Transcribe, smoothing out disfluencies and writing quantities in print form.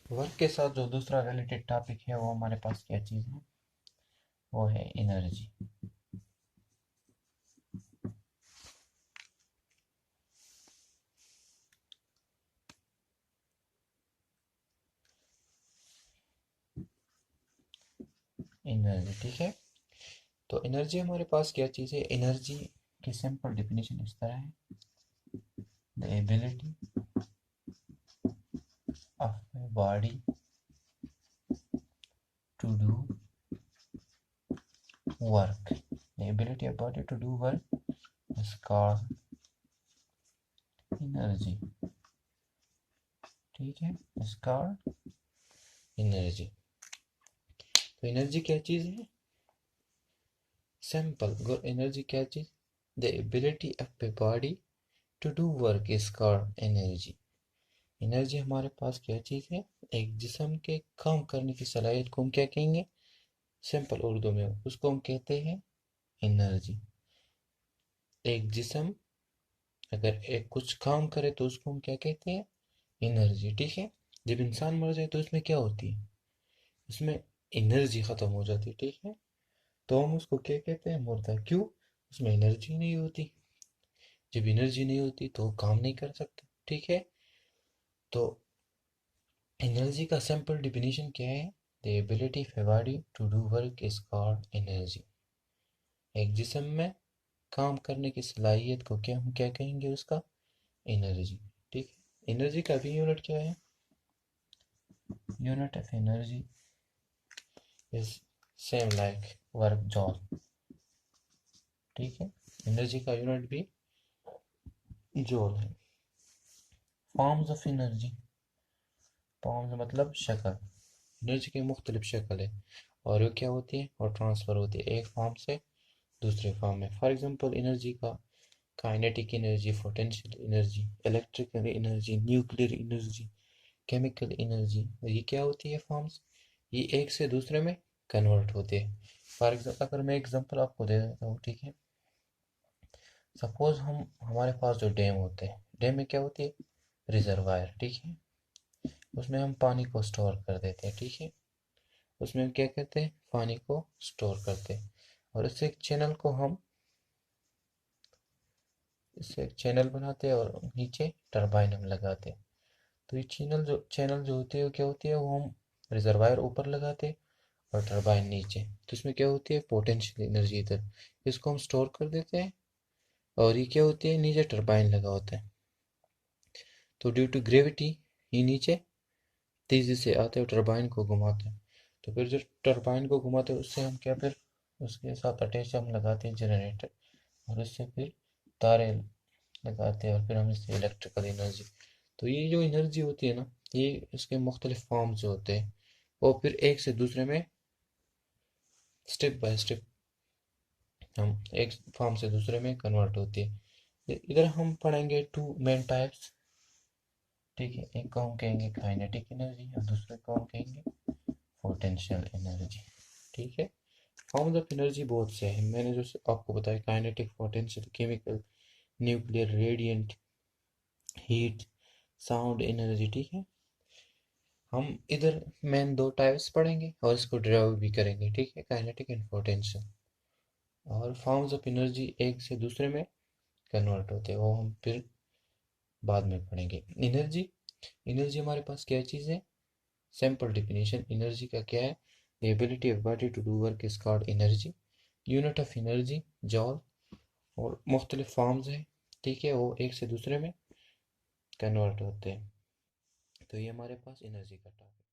Work के साथ जो दूसरा रिलेटेड टॉपिक है वो हमारे पास क्या चीज़ है, वो है एनर्जी। एनर्जी, ठीक है। तो एनर्जी हमारे पास क्या चीज़ है? एनर्जी की सिंपल डेफिनेशन इस तरह है, the ability of a body to do work. The ability of body to do work is called energy, ठीक है, इज कॉल्ड एनर्जी। तो एनर्जी क्या चीज़ है? सिंपल, एनर्जी क्या चीज़? The ability of a body to do work is called energy. Energy हमारे पास क्या चीज़ है? एक जिस्म के काम करने की सलाहियत को हम क्या कहेंगे? सिंपल उर्दू में उसको हम कहते हैं एनर्जी। एक जिस्म अगर एक कुछ काम करे तो उसको हम क्या कहते हैं? एनर्जी, ठीक है। जब इंसान मर जाए तो उसमें क्या होती है? उसमें एनर्जी खत्म हो जाती है, ठीक है। तो हम उसको क्या कहते हैं? मुर्दा। क्यों? उसमें एनर्जी नहीं होती। जब एनर्जी नहीं होती तो वो काम नहीं कर सकता, ठीक है। तो एनर्जी का सिंपल डिफिनीशन क्या है? The ability of a body to do work is called energy. एक जिस्म में काम करने की सलाहियत को क्या हम क्या कहेंगे? उसका एनर्जी, ठीक है। एनर्जी का भी यूनिट क्या है? Unit of energy is same like work जॉल, ठीक है। एनर्जी का यूनिट भी जॉल है। फॉर्म्स ऑफ एनर्जी, फॉर्म्स मतलब शक्ल। एनर्जी की मुख्तलिफ शक्ल है और वो क्या होती है? और ट्रांसफ़र होती है एक फॉर्म से दूसरे फॉर्म में। फॉर एग्जांपल एनर्जी का kinetic energy, potential energy, electrical energy, nuclear energy, chemical energy. ये क्या होती है? फॉर्म्स। ये एक से दूसरे में कन्वर्ट होते हैं। फॉर एग्जाम्पल अगर मैं एग्जांपल आपको दे देता हूँ, ठीक है। सपोज हमारे पास जो डैम होते हैं, डैम में क्या होती है? रिजर्वायर, ठीक है। उसमें हम पानी को स्टोर कर देते हैं, ठीक है। उसमें हम क्या करते हैं? पानी को स्टोर करते हैं और इससे एक चैनल बनाते हैं और नीचे टरबाइन हम लगाते हैं। तो ये चैनल जो होती है वो क्या होती है? वो हम रिजर्वायर ऊपर लगाते हैं और टरबाइन नीचे। तो इसमें क्या होती है? पोटेंशियल एनर्जी इधर, इसको हम स्टोर कर देते हैं और ये क्या होती है? नीचे टरबाइन लगा होता है। तो ड्यू टू ग्रेविटी ये नीचे तेजी से आते हैं और टरबाइन को घुमाते हैं। तो फिर जो टरबाइन को घुमाते हैं उससे हम क्या, फिर उसके साथ अटैच हम लगाते हैं जनरेटर और उससे फिर तारे लगाते हैं और फिर हम इससे इलेक्ट्रिकल एनर्जी। तो ये जो एनर्जी होती है ना, ये इसके मुख्तलिफ फॉर्म्स जो होते हैं वो फिर एक से दूसरे में स्टेप बाय स्टेप हम एक फॉर्म से दूसरे में कन्वर्ट होती है। इधर हम पढ़ेंगे टू मेन टाइप्स, ठीक है। एक को हम कहेंगे काइनेटिक एनर्जी और दूसरे को हम कहेंगे पोटेंशियल एनर्जी, ठीक है। फॉर्म्स ऑफ एनर्जी बहुत से हैं, मैंने जो आपको बताया kinetic, potential, chemical, nuclear, radiant, heat, sound energy, ठीक है। हम इधर मेन दो टाइप्स पढ़ेंगे और इसको ड्राइव भी करेंगे, ठीक है, काइनेटिक एंड पोटेंशियल। और फॉर्म्स ऑफ एनर्जी एक से दूसरे में कन्वर्ट होते हैं, वो हम फिर बाद में पढ़ेंगे। एनर्जी, एनर्जी हमारे पास क्या चीज़ है? सिंपल डिफिनेशन एनर्जी का क्या है? The ability of body to do work is called energy. Unit of energy joule. और मुख्तलिफ फॉर्म्स हैं, ठीक है, वो एक से दूसरे में कन्वर्ट होते हैं। तो ये हमारे पास एनर्जी का टॉपिक।